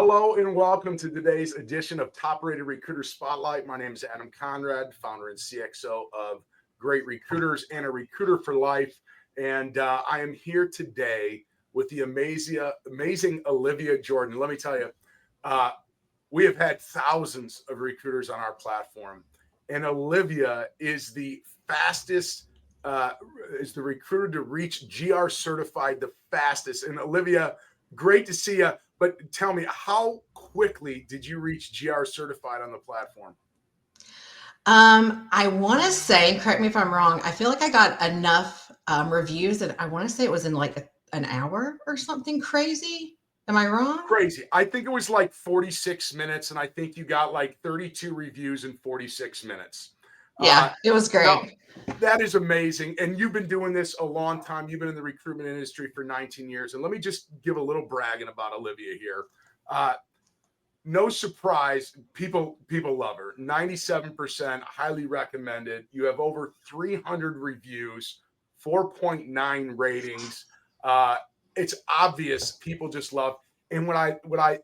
Hello and welcome to today's edition of Top Rated Recruiter Spotlight. My name is Adam Conrad, founder and CXO of Great Recruiters and a Recruiter for Life. And I am here today with the amazing Olivia Jordan. Let me tell you, we have had thousands of recruiters on our platform, and Olivia is the fastest, is the recruiter to reach GR certified the fastest. And Olivia, great to see you. But tell me, how quickly did you reach GR certified on the platform? I want to say, correct me if I'm wrong, I feel like I got enough reviews that I want to say it was in like an hour or something crazy. Am I wrong? Crazy. I think it was like 46 minutes, and I think you got like 32 reviews in 46 minutes. Yeah, it was Now, great. that is amazing. And you've been doing this a long time. You've been in the recruitment industry for 19 years. And let me just give a little bragging about Olivia here. No surprise, people love her. 97% highly recommended. You have over 300 reviews, 4.9 ratings. It's obvious people just love. And what I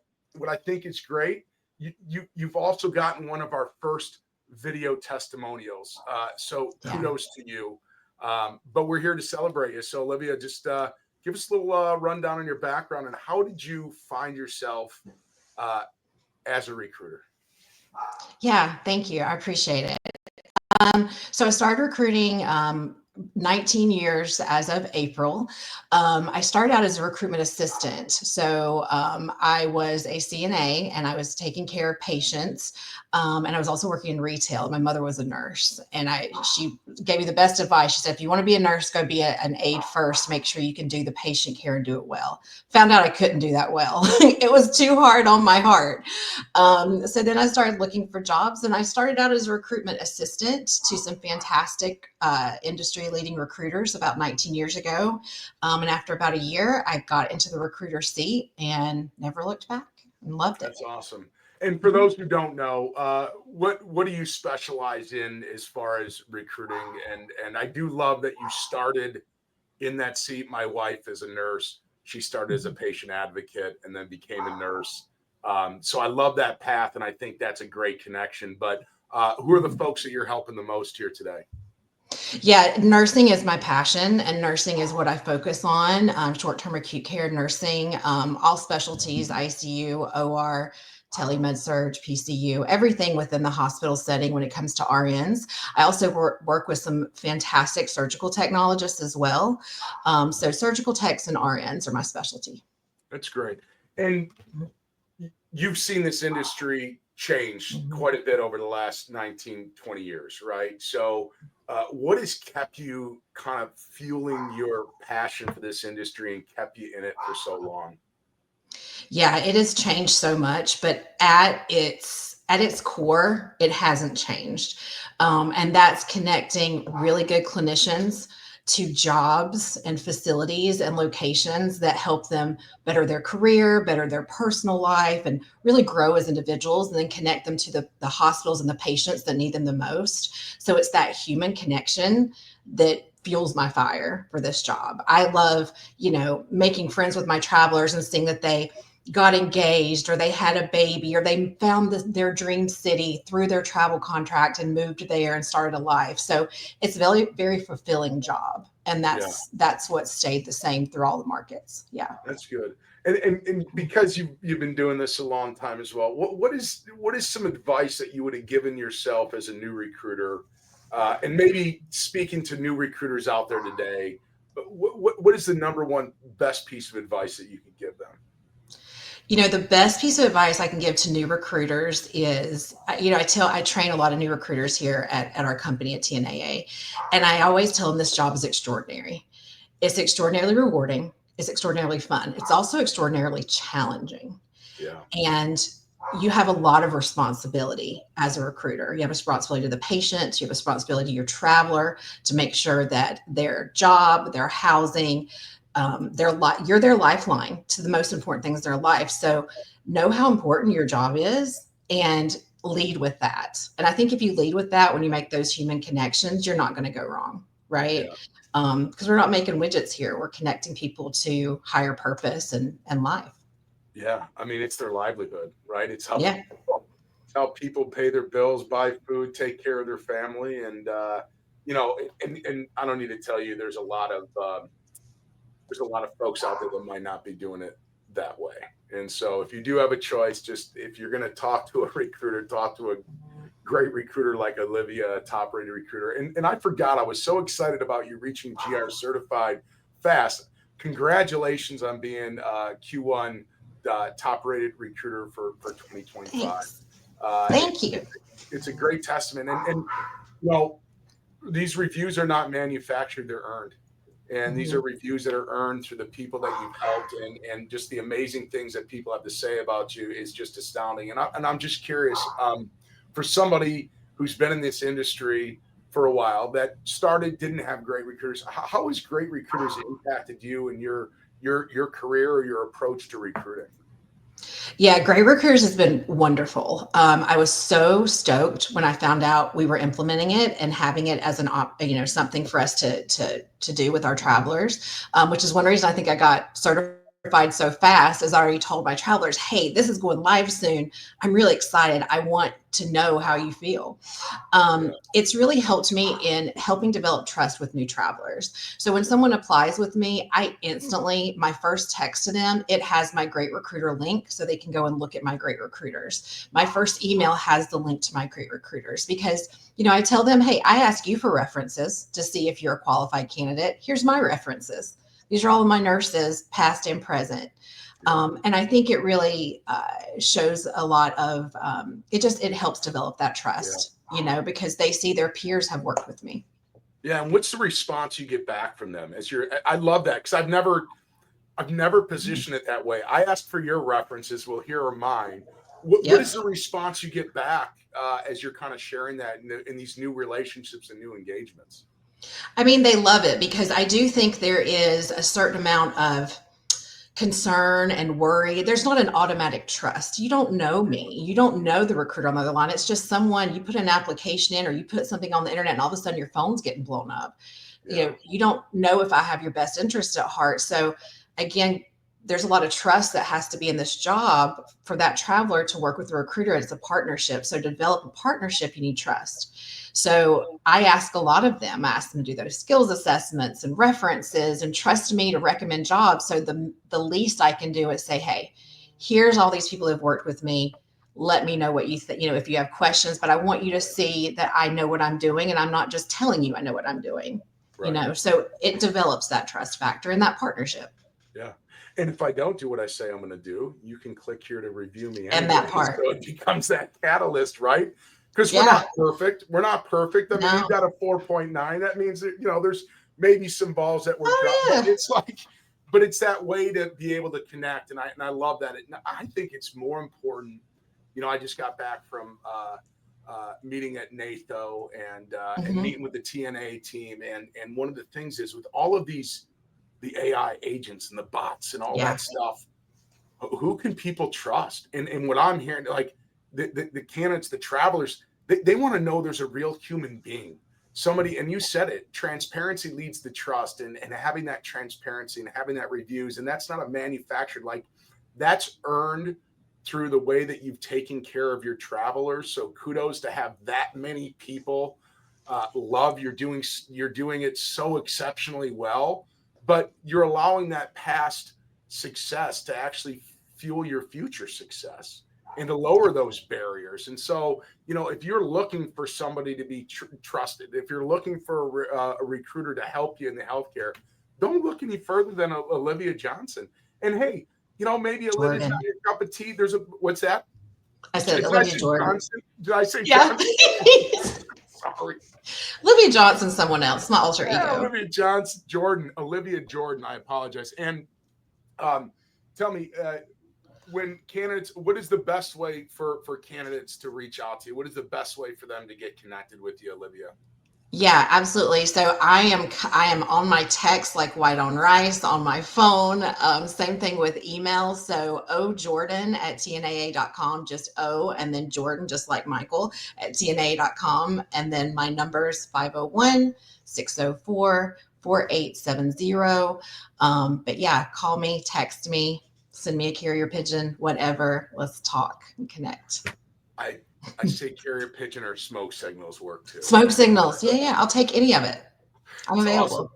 think is great, you've also gotten one of our first video testimonials. So kudos to you. But we're here to celebrate you. So Olivia, just give us a little rundown on your background and how did you find yourself as a recruiter? Yeah, thank you. I appreciate it. So I started recruiting 19 years as of April. I started out as a recruitment assistant. So I was a CNA and I was taking care of patients. And I was also working in retail. My mother was a nurse and she gave me the best advice. She said, if you want to be a nurse, go be an aide first, make sure you can do the patient care and do it well. Found out I couldn't do that well. It was too hard on my heart. So then I started looking for jobs and I started out as a recruitment assistant to some fantastic industry leading recruiters about 19 years ago. And after about a year, I got into the recruiter seat and never looked back and loved it. That's awesome. And for those who don't know, what do you specialize in as far as recruiting? And I do love that you started in that seat. My wife is a nurse. She started as a patient advocate and then became a nurse. So I love that path, and I think that's a great connection. But who are the folks that you're helping the most here today? Yeah, nursing is my passion, and nursing is what I focus on. Short-term acute care nursing, all specialties, ICU, OR, telemed surge, PCU, everything within the hospital setting when it comes to RNs. I also work with some fantastic surgical technologists as well. So surgical techs and RNs are my specialty. That's great. And you've seen this industry change quite a bit over the last 19, 20 years, right? So what has kept you kind of fueling your passion for this industry and kept you in it for so long? Yeah, it has changed so much, but at its core, it hasn't changed. And that's connecting really good clinicians to jobs and facilities and locations that help them better their career, better their personal life, and really grow as individuals, and then connect them to the hospitals and the patients that need them the most. So it's that human connection that fuels my fire for this job. I love, making friends with my travelers and seeing that they got engaged or they had a baby or they found their dream city through their travel contract and moved there and started a life. So it's a very, very fulfilling job. And that's what stayed the same through all the markets. Yeah. That's good. And because you've been doing this a long time as well, what is some advice that you would have given yourself as a new recruiter, and maybe speaking to new recruiters out there today? What is the number one best piece of advice that you could give them? The best piece of advice I can give to new recruiters is, I train a lot of new recruiters here at our company at TNAA. And I always tell them this job is extraordinary. It's extraordinarily rewarding. It's extraordinarily fun. It's also extraordinarily challenging. Yeah. And you have a lot of responsibility as a recruiter. You have responsibility to the patient, you have responsibility to your traveler to make sure that their job, their housing, you're their lifeline to the most important things in their life. So know how important your job is and lead with that. And I think if you lead with that, when you make those human connections, you're not going to go wrong. Right. Because we're not making widgets here. We're connecting people to higher purpose and life. Yeah, I mean, it's their livelihood, right? Yeah. It's how people pay their bills, buy food, take care of their family, and and I don't need to tell you, there's a lot of folks out there that might not be doing it that way. And so, if you do have a choice, just if you're going to talk to a recruiter, talk to a great recruiter like Olivia, a top rated recruiter. And I forgot, I was so excited about you reaching GR certified fast. Congratulations on being Q1 top rated recruiter for 2025. Thanks. Uh, it, Thank you. it's a great testament. And you know, these reviews are not manufactured, they're earned. And these are Mhm. reviews that are earned through the people that you've helped, and just the amazing things that people have to say about you is just astounding. And I'm just curious, for somebody who's been in this industry for a while that didn't have great recruiters. How has great recruiters impacted you and your career or your approach to recruiting? Yeah, Great Recruiters has been wonderful. I was so stoked when I found out we were implementing it and having it as something for us to do with our travelers, which is one reason I think I got certified so fast. As I already told my travelers, hey, this is going live soon. I'm really excited. I want to know how you feel. Yeah, It's really helped me in helping develop trust with new travelers. So when someone applies with me, I instantly, my first text to them, it has my Great Recruiter link so they can go and look at my Great Recruiters. My first email has the link to my Great Recruiters because, I tell them, hey, I ask you for references to see if you're a qualified candidate. Here's my references. These are all of my nurses, past and present. yeah, And I think it really shows a lot of it helps develop that yeah. trust, because they see their peers have worked with me. Yeah, and what's the response you get back from them as you're I love that because I've never positioned it that way. I ask for your references. Well, here are mine. What Yep. is the response you get back as you're kind of sharing that in these new relationships and new engagements? I mean, they love it because I do think there is a certain amount of concern and worry. There's not an automatic trust. You don't know me. You don't know the recruiter on the other line. It's just someone you put an application in or you put something on the internet and all of a sudden your phone's getting blown up. Yeah, You don't know if I have your best interest at heart. So again, there's a lot of trust that has to be in this job for that traveler to work with the recruiter. It's a partnership. So to develop a partnership, you need trust. So I ask a lot of them. I ask them to do those skills assessments and references and trust me to recommend jobs. So the least I can do is say, hey, here's all these people who've worked with me. Let me know what you think, if you have questions, but I want you to see that I know what I'm doing and I'm not just telling you I know what I'm doing, right. so it develops that trust factor and that partnership Yeah. And if I don't do what I say I'm going to do, you can click here to review me and anyway. that So part. it becomes that catalyst, right? Because we're Yeah. not perfect. We're not perfect. I mean, No. you've got a 4.9. That means that, there's maybe some balls that were dropped, Oh but yeah. it's that way to be able to connect. And I love that. I think it's more important. I just got back from meeting at NATO and Hmm. meeting with the TNAA team. And one of the things is with all of the AI agents and the bots and all Yeah. that stuff, who can people trust? And what I'm hearing, like the candidates, the travelers, they want to know there's a real human being. Somebody, and you said it, transparency leads to trust, and having that transparency and having that reviews, and that's not a manufactured, like that's earned through the way that you've taken care of your travelers. So kudos to have that many people love you're doing it so exceptionally well, but you're allowing that past success to actually fuel your future success and to lower those barriers. And so, if you're looking for somebody to be trusted, if you're looking for a recruiter to help you in the healthcare, don't look any further than Olivia Johnson. And hey, maybe Olivia's not Jordan. your cup of tea. What's that? I said Did I Olivia say Jordan. Johnson? Did I say Yeah. Johnson? Sorry. Olivia Johnson's someone else, my alter Yeah, ego. Olivia Johnson, Olivia Jordan. I apologize. And um, tell me, when candidates, what is the best way for candidates to reach out to you? What is the best way for them to get connected with you, Olivia? Yeah, absolutely. So I am on my text like white on rice on my phone. Same thing with email. So ojordan@tnaa.com, just O and then Jordan, just like Michael at tnaa.com. And then my number's 501-604-4870. But yeah, call me, text me, send me a carrier pigeon, whatever. Let's talk and connect. I say carrier pigeon or smoke signals work too. Smoke signals. Yeah. I'll take any of it. I'm It's available. awesome.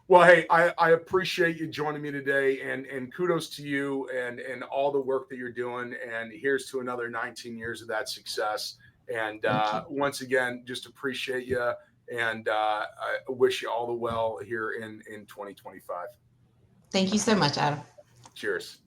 Well, hey, I appreciate you joining me today, and kudos to you and all the work that you're doing. And here's to another 19 years of that success. And once again, just appreciate you, and I wish you all the well here in 2025. Thank you so much, Adam. Cheers.